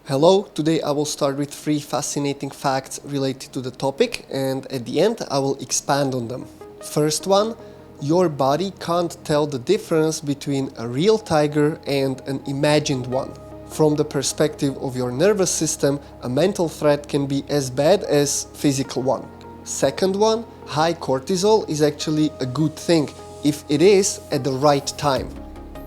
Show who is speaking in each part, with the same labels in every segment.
Speaker 1: Hello, today I will start with 3 fascinating facts related to the topic, and at the end I will expand on them. First one, your body can't tell the difference between a real tiger and an imagined one. From the perspective of your nervous system, a mental threat can be as bad as physical one. Second one, high cortisol is actually a good thing if it is at the right time.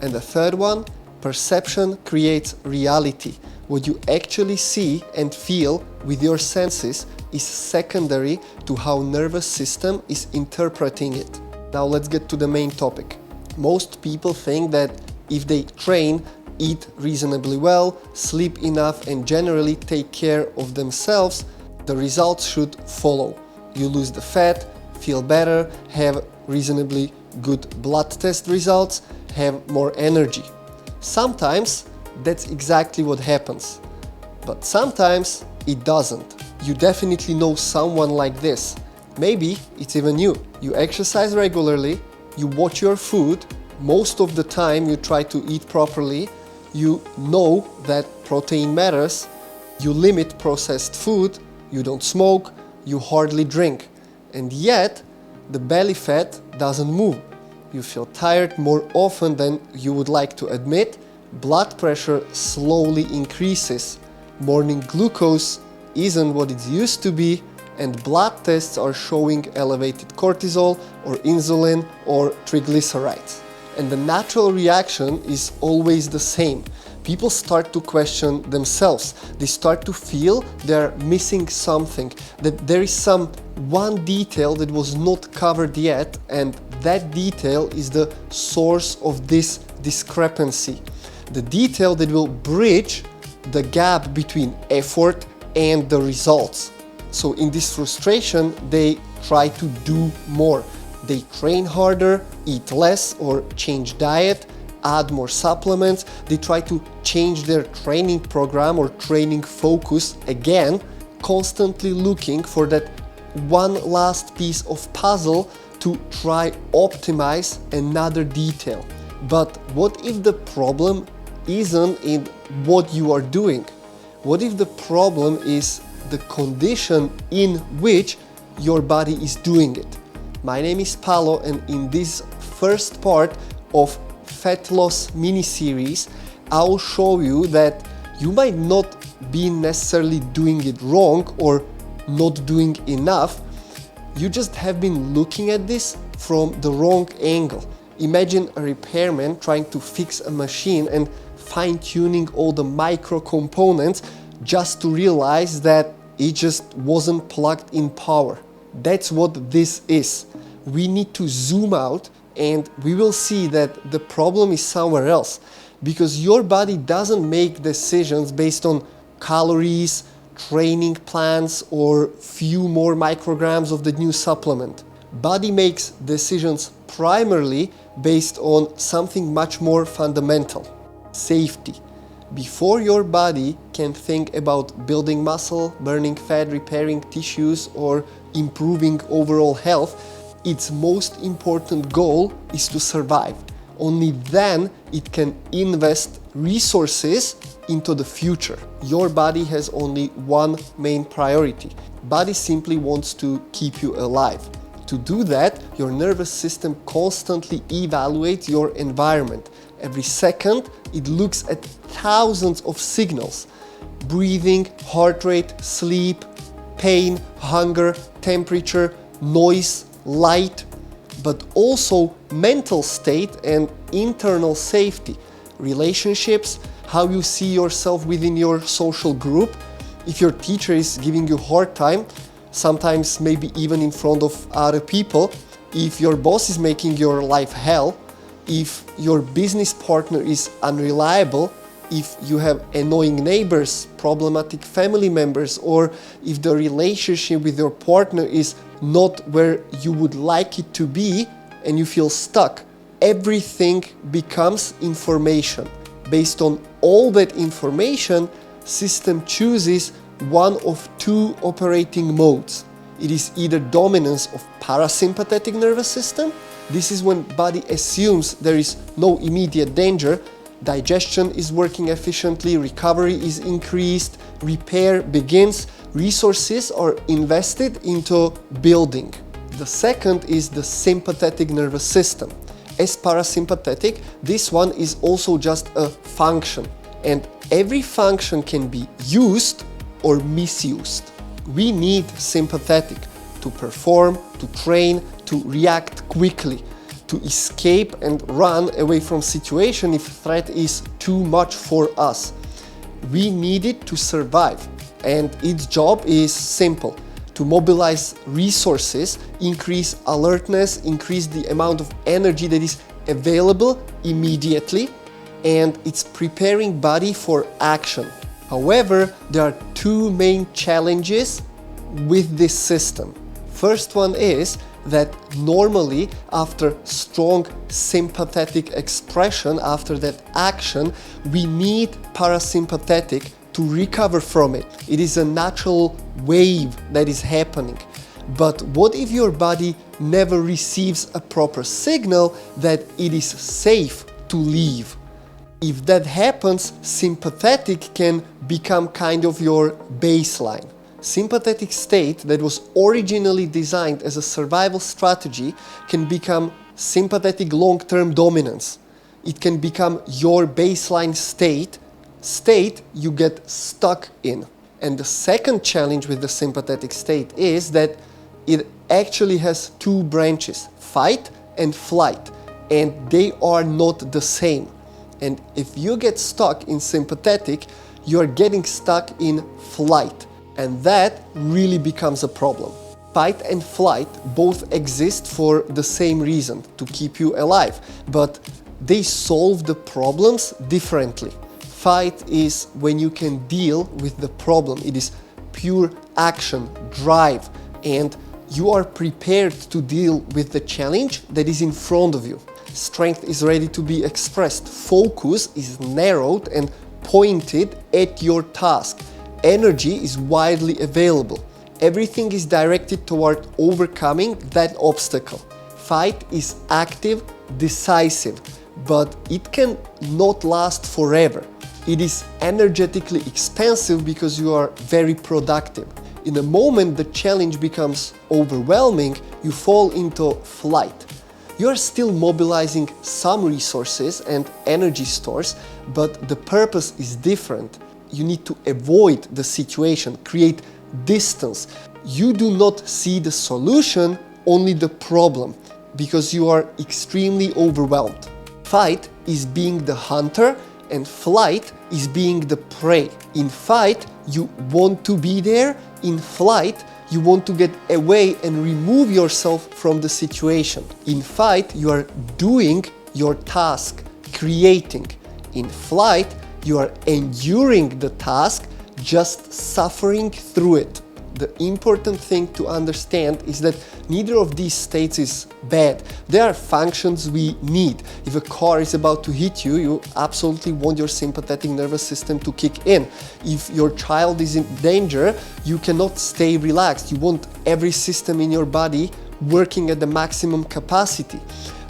Speaker 1: And the third one, perception creates reality. What you actually see and feel with your senses is secondary to how nervous system is interpreting it. Now let's get to the main topic. Most people think that if they train, eat reasonably well, sleep enough and generally take care of themselves, the results should follow. You lose the fat, feel better, have reasonably good blood test results, have more energy. Sometimes that's exactly what happens, but sometimes it doesn't. You definitely know someone like this. Maybe it's even you. You exercise regularly, you watch your food, most of the time you try to eat properly, you know that protein matters, you limit processed food, you don't smoke, you hardly drink, and yet the belly fat doesn't move. You feel tired more often than you would like to admit, blood pressure slowly increases, morning glucose isn't what it used to be, and blood tests are showing elevated cortisol or insulin or triglycerides. And the natural reaction is always the same. People start to question themselves. They start to feel they're missing something, that there is some one detail that was not covered yet, and that detail is the source of this discrepancy. The detail that will bridge the gap between effort and the results. So in this frustration, they try to do more. They train harder, eat less or change diet, add more supplements. They try to change their training program or training focus again, constantly looking for that one last piece of puzzle to try optimize another detail. But what if the problem isn't in what you are doing? What if the problem is the condition in which your body is doing it? My name is Paolo, and in this first part of Fat Loss mini-series, I will show you that you might not be necessarily doing it wrong or not doing enough. You just have been looking at this from the wrong angle. Imagine a repairman trying to fix a machine and fine-tuning all the micro components just to realize that it just wasn't plugged in power. That's what this is. We need to zoom out and we will see that the problem is somewhere else, because your body doesn't make decisions based on calories, training plans, or few more micrograms of the new supplement. Body makes decisions primarily based on something much more fundamental: safety. Before your body can think about building muscle, burning fat, repairing tissues, or improving overall health, its most important goal is to survive. Only then it can invest resources into the future. Your body has only one main priority. Body simply wants to keep you alive. To do that, your nervous system constantly evaluates your environment. Every second, it looks at thousands of signals: breathing, heart rate, sleep, pain, hunger, temperature, noise, light, but also mental state and internal safety, relationships, how you see yourself within your social group. If your teacher is giving you a hard time, sometimes maybe even in front of other people, if your boss is making your life hell, if your business partner is unreliable, if you have annoying neighbors, problematic family members, or if the relationship with your partner is not where you would like it to be and you feel stuck, everything becomes information. Based on all that information, system chooses one of two operating modes. It is either dominance of parasympathetic nervous system. This is when body assumes there is no immediate danger, digestion is working efficiently, recovery is increased, repair begins, resources are invested into building. The second is the sympathetic nervous system. As parasympathetic, this one is also just a function, and every function can be used or misused. We need sympathetic to perform, to train, to react quickly, to escape and run away from situation if threat is too much for us. We need it to survive, and its job is simple: to mobilize resources, increase alertness, increase the amount of energy that is available immediately, and it's preparing body for action. However, there are two main challenges with this system. First one is that normally after strong sympathetic expression, after that action, we need parasympathetic to recover from it. It is a natural wave that is happening. But what if your body never receives a proper signal that it is safe to leave? If that happens, sympathetic can become kind of your baseline. Sympathetic state that was originally designed as a survival strategy can become sympathetic long-term dominance. It can become your baseline state you get stuck in. And the second challenge with the sympathetic state is that it actually has two branches, fight and flight, and they are not the same. And if you get stuck in sympathetic, you are getting stuck in flight. And that really becomes a problem. Fight and flight both exist for the same reason, to keep you alive, but they solve the problems differently. Fight is when you can deal with the problem. It is pure action, drive, and you are prepared to deal with the challenge that is in front of you. Strength is ready to be expressed. Focus is narrowed and pointed at your task. Energy is widely available. Everything is directed toward overcoming that obstacle. Fight is active, decisive, but it can not last forever. It is energetically expansive because you are very productive. In the moment the challenge becomes overwhelming, you fall into flight. You are still mobilizing some resources and energy stores, but the purpose is different. You need to avoid the situation, create distance. You do not see the solution, only the problem, because you are extremely overwhelmed. Fight is being the hunter and flight is being the prey. In fight, you want to be there. In flight, you want to get away and remove yourself from the situation. In fight, you are doing your task, creating. In flight, you are enduring the task, just suffering through it. The important thing to understand is that neither of these states is bad. There are functions we need. If a car is about to hit you, you absolutely want your sympathetic nervous system to kick in. If your child is in danger, you cannot stay relaxed. You want every system in your body working at the maximum capacity.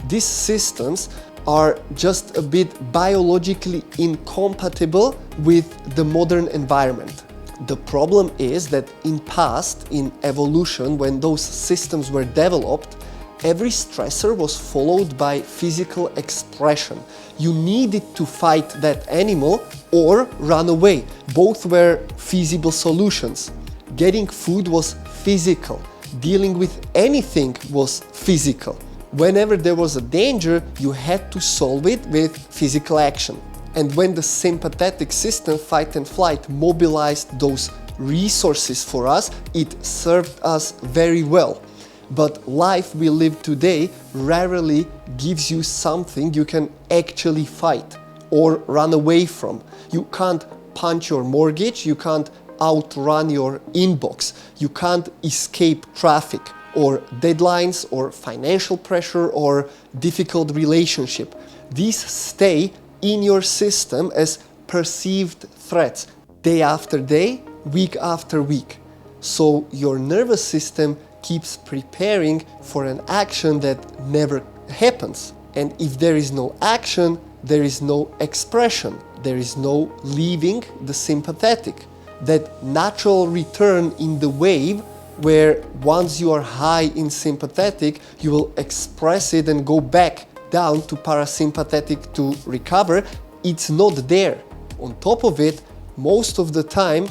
Speaker 1: These systems are just a bit biologically incompatible with the modern environment. The problem is that in past, in evolution, when those systems were developed, every stressor was followed by physical expression. You needed to fight that animal or run away. Both were feasible solutions. Getting food was physical. Dealing with anything was physical. Whenever there was a danger, you had to solve it with physical action. And when the sympathetic system, fight and flight, mobilized those resources for us, it served us very well. But life we live today rarely gives you something you can actually fight or run away from. You can't punch your mortgage, you can't outrun your inbox, you can't escape traffic or deadlines or financial pressure or difficult relationship. These stay in your system as perceived threats, day after day, week after week. So your nervous system keeps preparing for an action that never happens. And if there is no action, there is no expression, there is no leaving the sympathetic. That natural return in the wave where once you are high in sympathetic, you will express it and go back down to parasympathetic to recover, it's not there. On top of it, most of the time,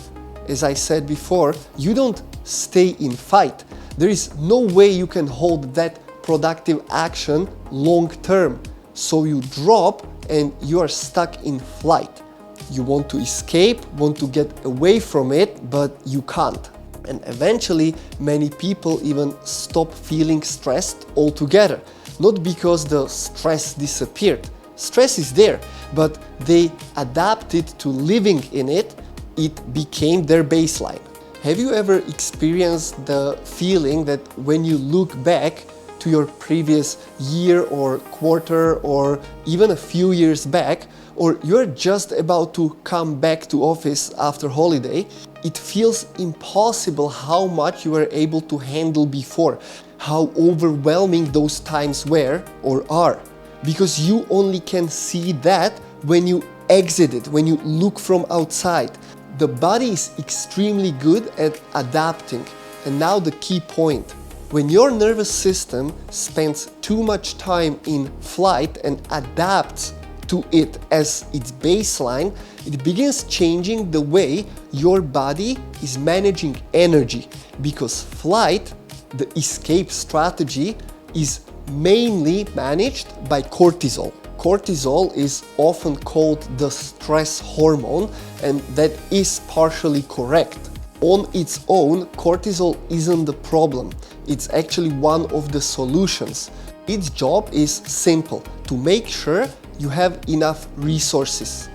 Speaker 1: as I said before, you don't stay in fight. There is no way you can hold that productive action long term. So you drop and you are stuck in flight. You want to escape, want to get away from it, but you can't. And eventually, many people even stop feeling stressed altogether. Not because the stress disappeared. Stress is there, but they adapted to living in it. It became their baseline. Have you ever experienced the feeling that when you look back to your previous year or quarter or even a few years back, or you're just about to come back to office after holiday, it feels impossible how much you were able to handle before, how overwhelming those times were or are, because you only can see that when you exit it, when you look from outside. The body is extremely good at adapting. And now the key point. When your nervous system spends too much time in flight and adapts to it as its baseline, it begins changing the way your body is managing energy, because flight, the escape strategy, is mainly managed by cortisol. Cortisol is often called the stress hormone, and that is partially correct. On its own, cortisol isn't the problem. It's actually one of the solutions. Its job is simple: to make sure you have enough resources,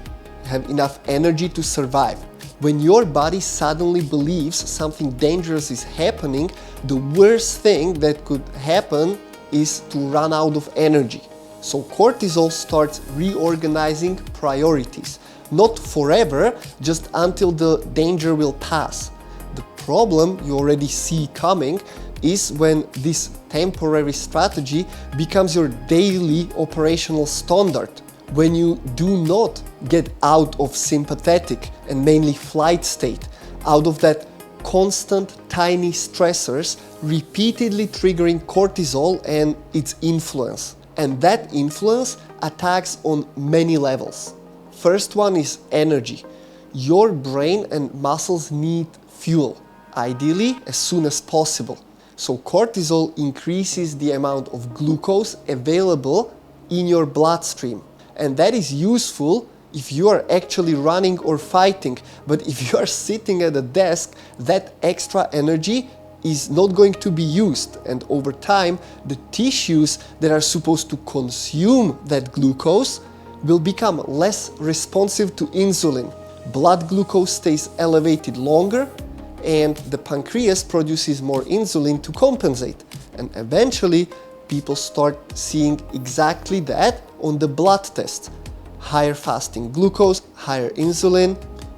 Speaker 1: have enough energy to survive. When your body suddenly believes something dangerous is happening, the worst thing that could happen is to run out of energy. So cortisol starts reorganizing priorities. Not forever, just until the danger will pass. The problem you already see coming is when this temporary strategy becomes your daily operational standard. When you do not get out of sympathetic and mainly flight state, out of that constant tiny stressors repeatedly triggering cortisol and its influence. And that influence attacks on many levels. First one is energy. Your brain and muscles need fuel, ideally as soon as possible. So cortisol increases the amount of glucose available in your bloodstream. And that is useful if you are actually running or fighting. But if you are sitting at a desk, that extra energy is not going to be used. And over time, the tissues that are supposed to consume that glucose will become less responsive to insulin. Blood glucose stays elevated longer, and the pancreas produces more insulin to compensate. And eventually, people start seeing exactly that on the blood test. Higher fasting glucose, higher insulin,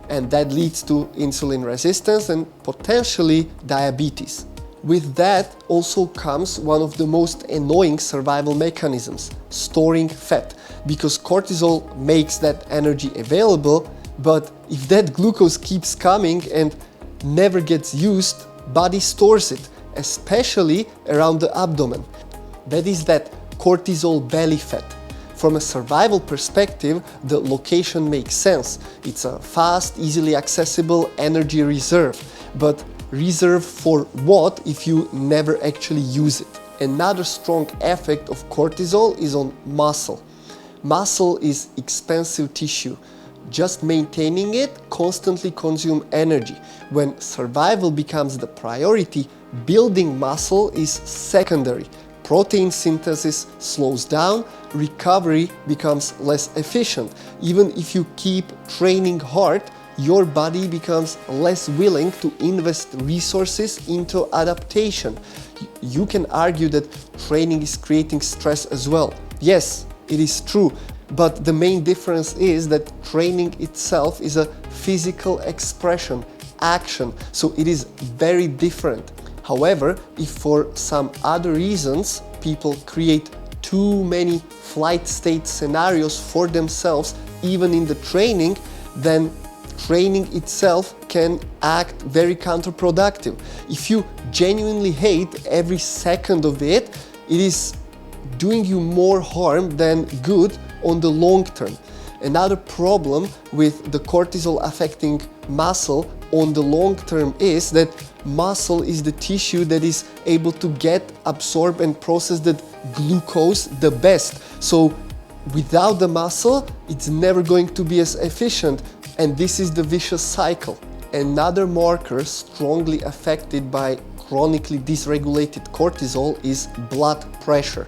Speaker 1: and that leads to insulin resistance and potentially diabetes. With that also comes one of the most annoying survival mechanisms, storing fat, because cortisol makes that energy available, but if that glucose keeps coming and never gets used, body stores it, especially around the abdomen. That is that cortisol belly fat. From a survival perspective, the location makes sense. It's a fast, easily accessible energy reserve. But reserve for what if you never actually use it? Another strong effect of cortisol is on muscle. Muscle is expensive tissue. Just maintaining it constantly consumes energy. When survival becomes the priority, building muscle is secondary. Protein synthesis slows down, recovery becomes less efficient. Even if you keep training hard, your body becomes less willing to invest resources into adaptation. You can argue that training is creating stress as well. Yes, it is true, but the main difference is that training itself is a physical expression, action, so it is very different. However, if for some other reasons people create too many flight state scenarios for themselves, even in the training, then training itself can act very counterproductive. If you genuinely hate every second of it, it is doing you more harm than good on the long term. Another problem with the cortisol affecting muscle on the long term is that muscle is the tissue that is able to get, absorb and process the glucose the best. So without the muscle, it's never going to be as efficient, and this is the vicious cycle. Another marker strongly affected by chronically dysregulated cortisol is blood pressure.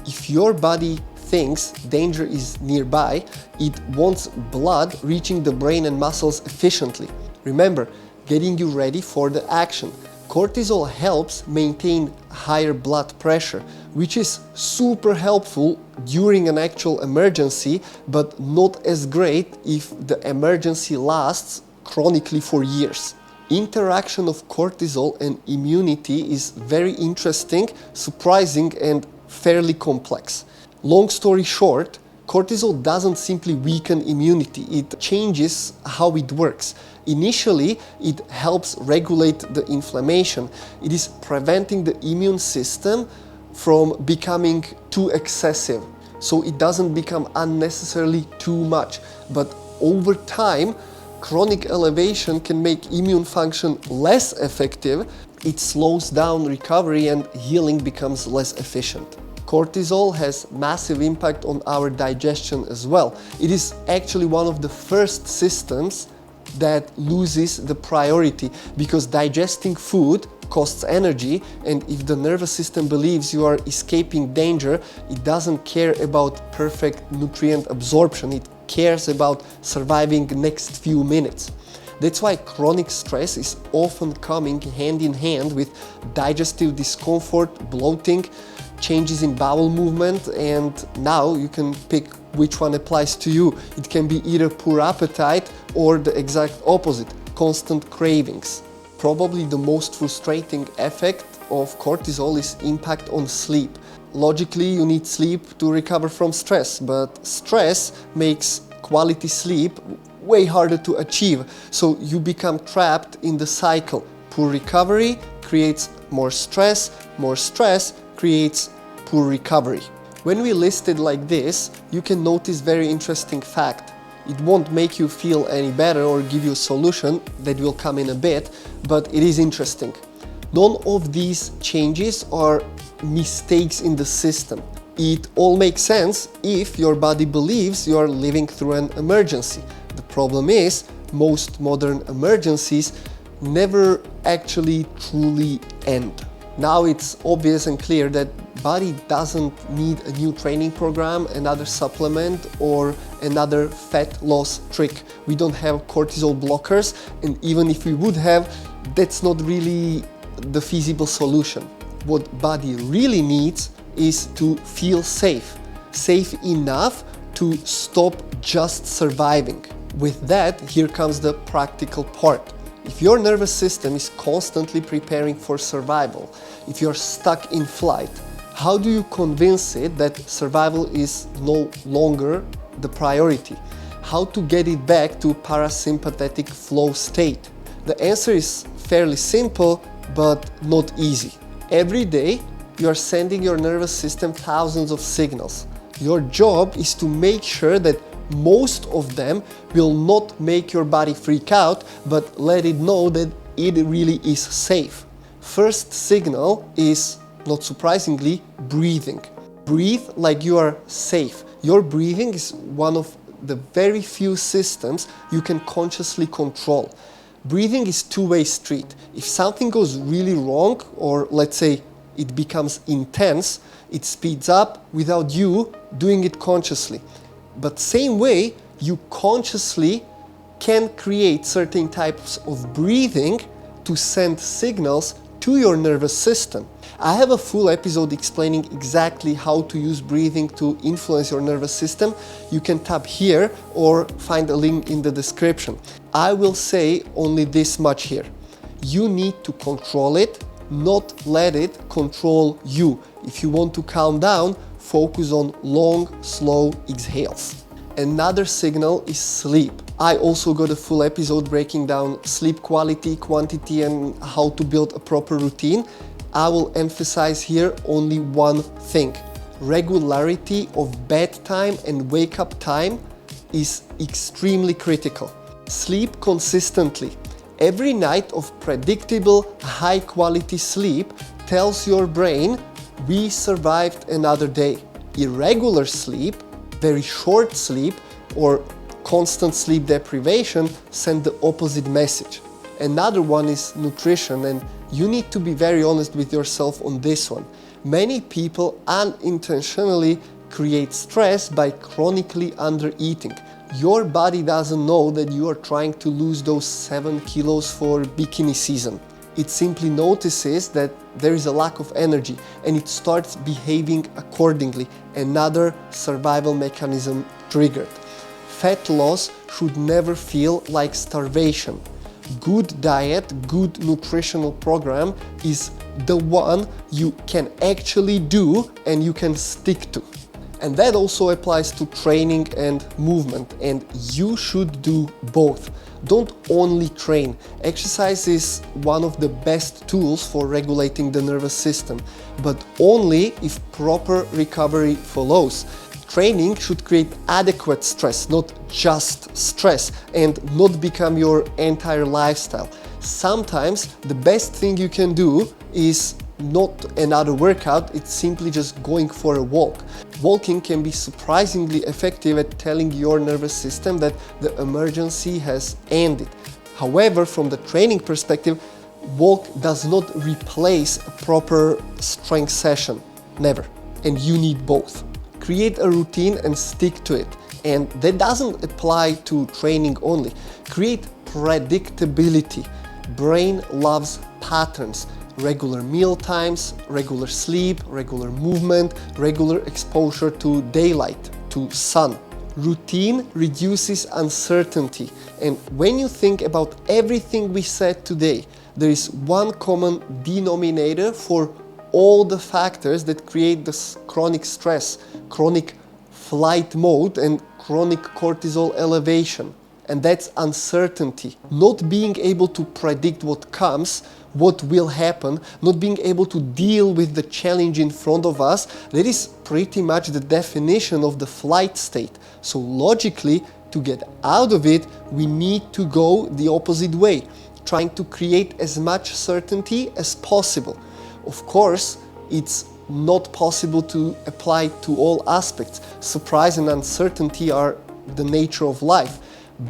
Speaker 1: If your body thinks danger is nearby, it wants blood reaching the brain and muscles efficiently. Remember, getting you ready for the action. Cortisol helps maintain higher blood pressure, which is super helpful during an actual emergency, but not as great if the emergency lasts chronically for years. Interaction of cortisol and immunity is very interesting, surprising, and fairly complex. Long story short, cortisol doesn't simply weaken immunity, it changes how it works. Initially, it helps regulate the inflammation. It is preventing the immune system from becoming too excessive, so it doesn't become unnecessarily too much. But over time, chronic elevation can make immune function less effective. It slows down recovery and healing becomes less efficient. Cortisol has massive impact on our digestion as well. It is actually one of the first systems that loses the priority, because digesting food costs energy, and if the nervous system believes you are escaping danger, it doesn't care about perfect nutrient absorption, it cares about surviving the next few minutes. That's why chronic stress is often coming hand in hand with digestive discomfort, bloating, changes in bowel movement, and now you can pick which one applies to you. It can be either poor appetite or the exact opposite, constant cravings. Probably the most frustrating effect of cortisol is impact on sleep. Logically, you need sleep to recover from stress, but stress makes quality sleep way harder to achieve, so you become trapped in the cycle. Poor recovery creates more stress creates poor recovery. When we list it like this, you can notice very interesting fact. It won't make you feel any better or give you a solution, that will come in a bit, but it is interesting. None of these changes are mistakes in the system. It all makes sense if your body believes you are living through an emergency. The problem is, most modern emergencies never actually truly end. Now it's obvious and clear that body doesn't need a new training program, another supplement, or another fat loss trick. We don't have cortisol blockers, and even if we would have, that's not really the feasible solution. What body really needs is to feel safe enough to stop just surviving. With that, here comes the practical part. If your nervous system is constantly preparing for survival, if you're stuck in flight, how do you convince it that survival is no longer the priority? How to get it back to parasympathetic flow state? The answer is fairly simple, but not easy. Every day, you are sending your nervous system thousands of signals. Your job is to make sure that most of them will not make your body freak out, but let it know that it really is safe. First signal is, not surprisingly, breathing. Breathe like you are safe. Your breathing is one of the very few systems you can consciously control. Breathing is two-way street. If something goes really wrong, or let's say it becomes intense, it speeds up without you doing it consciously. But same way, you consciously can create certain types of breathing to send signals to your nervous system. I have a full episode explaining exactly how to use breathing to influence your nervous system. You can tap here or find a link in the description. I will say only this much here. You need to control it, not let it control you. If you want to calm down, focus on long, slow exhales. Another signal is sleep. I also got a full episode breaking down sleep quality, quantity, and how to build a proper routine. I will emphasize here only one thing. Regularity of bedtime and wake up time is extremely critical. Sleep consistently. Every night of predictable, high quality sleep tells your brain, we survived another day. Irregular sleep, very short sleep, or constant sleep deprivation send the opposite message. Another one is nutrition, and you need to be very honest with yourself on this one. Many people unintentionally create stress by chronically undereating. Your body doesn't know that you are trying to lose those 7 kilos for bikini season. It simply notices that there is a lack of energy and it starts behaving accordingly. Another survival mechanism triggered. Fat loss should never feel like starvation. Good diet, good nutritional program is the one you can actually do and you can stick to. And that also applies to training and movement, and you should do both. Don't only train. Exercise is one of the best tools for regulating the nervous system, but only if proper recovery follows. Training should create adequate stress, not just stress, and not become your entire lifestyle. Sometimes the best thing you can do is not another workout, it's simply just going for a walk. Walking can be surprisingly effective at telling your nervous system that the emergency has ended. However, from the training perspective, walk does not replace a proper strength session, never. And you need both. Create a routine and stick to it. And that doesn't apply to training only. Create predictability. Brain loves patterns. Regular meal times, regular sleep, regular movement, regular exposure to daylight, to sun. Routine reduces uncertainty. And when you think about everything we said today, there is one common denominator for all the factors that create this chronic stress, chronic flight mode, and chronic cortisol elevation. And that's uncertainty. Not being able to predict what comes, what will happen, not being able to deal with the challenge in front of us, that is pretty much the definition of the flight state. So logically, to get out of it, we need to go the opposite way, trying to create as much certainty as possible. Of course, it's not possible to apply to all aspects. Surprise and uncertainty are the nature of life.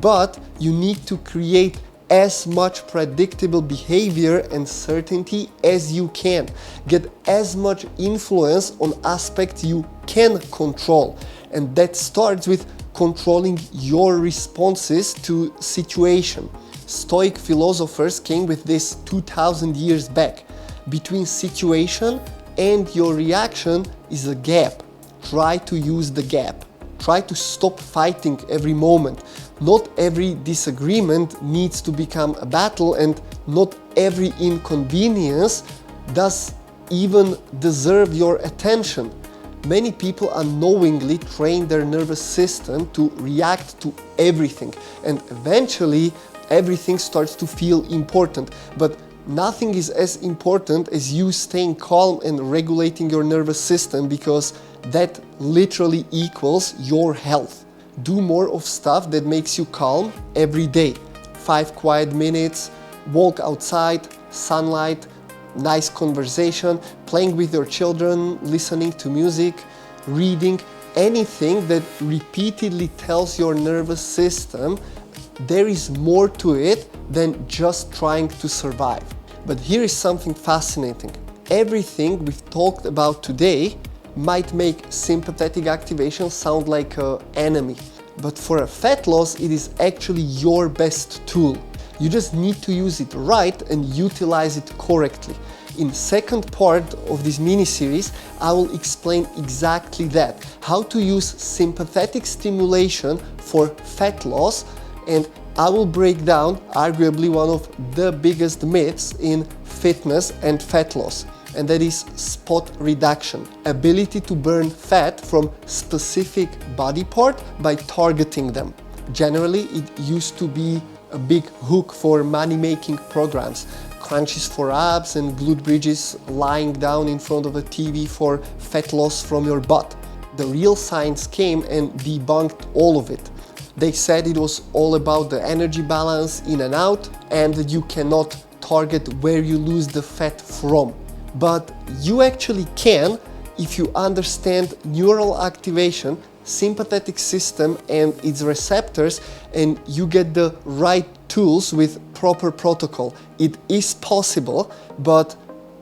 Speaker 1: But you need to create as much predictable behavior and certainty as you can. Get as much influence on aspects you can control. And that starts with controlling your responses to situation. Stoic philosophers came with this 2000 years back. Between situation and your reaction is a gap. Try to use the gap. Try to stop fighting every moment. Not every disagreement needs to become a battle, and not every inconvenience does even deserve your attention. Many people unknowingly train their nervous system to react to everything, and eventually everything starts to feel important. But nothing is as important as you staying calm and regulating your nervous system, because that literally equals your health. Do more of stuff that makes you calm every day. 5 quiet minutes, walk outside, sunlight, nice conversation, playing with your children, listening to music, reading, anything that repeatedly tells your nervous system there is more to it than just trying to survive. But here is something fascinating. Everything we've talked about today might make sympathetic activation sound like an enemy. But for a fat loss, it is actually your best tool. You just need to use it right and utilize it correctly. In the second part of this mini-series, I will explain exactly that, how to use sympathetic stimulation for fat loss, and I will break down arguably one of the biggest myths in fitness and fat loss. and that is spot reduction, ability to burn fat from specific body part by targeting them. Generally, it used to be a big hook for money-making programs, crunches for abs and glute bridges lying down in front of a TV for fat loss from your butt. The real science came and debunked all of it. They said it was all about the energy balance in and out, and that you cannot target where you lose the fat from. But you actually can if you understand neural activation, sympathetic system and its receptors, and you get the right tools with proper protocol. It is possible, but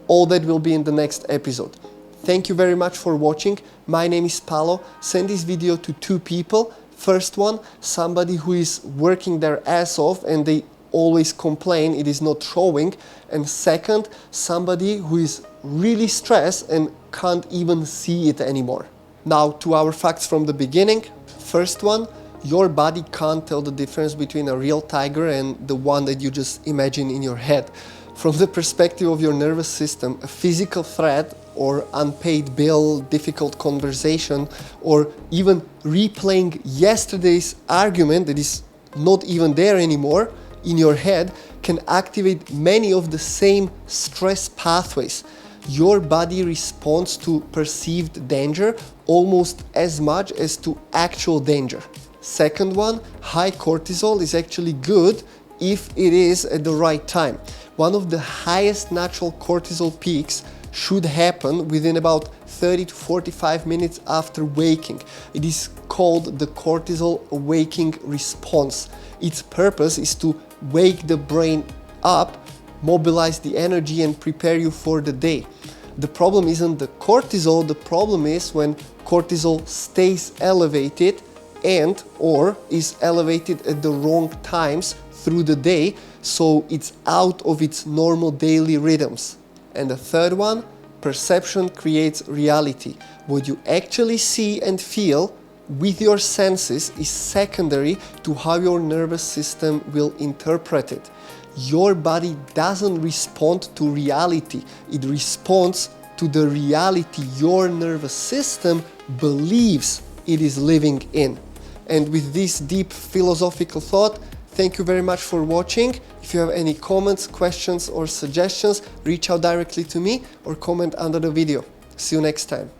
Speaker 1: all that will be in the next episode. Thank you very much for watching. My name is Paolo. Send this video to 2 people. First one, somebody who is working their ass off and they always complain it is not showing. And second, somebody who is really stressed and can't even see it anymore. Now to our facts from the beginning. First one, your body can't tell the difference between a real tiger and the one that you just imagine in your head. From the perspective of your nervous system, a physical threat or unpaid bill, difficult conversation, or even replaying yesterday's argument that is not even there anymore in your head can activate many of the same stress pathways. Your body responds to perceived danger almost as much as to actual danger. Second one, high cortisol is actually good if it is at the right time. One of the highest natural cortisol peaks should happen within about 30 to 45 minutes after waking. It is called the cortisol awakening response. Its purpose is to wake the brain up, mobilize the energy and prepare you for the day. The problem isn't the cortisol, the problem is when cortisol stays elevated and or is elevated at the wrong times through the day, so it's out of its normal daily rhythms. And the third one, perception creates reality. What you actually see and feel with your senses is secondary to how your nervous system will interpret it. Your body doesn't respond to reality, it responds to the reality your nervous system believes it is living in. And with this deep philosophical thought, thank you very much for watching. If you have any comments, questions or suggestions, reach out directly to me or comment under the video. See you next time.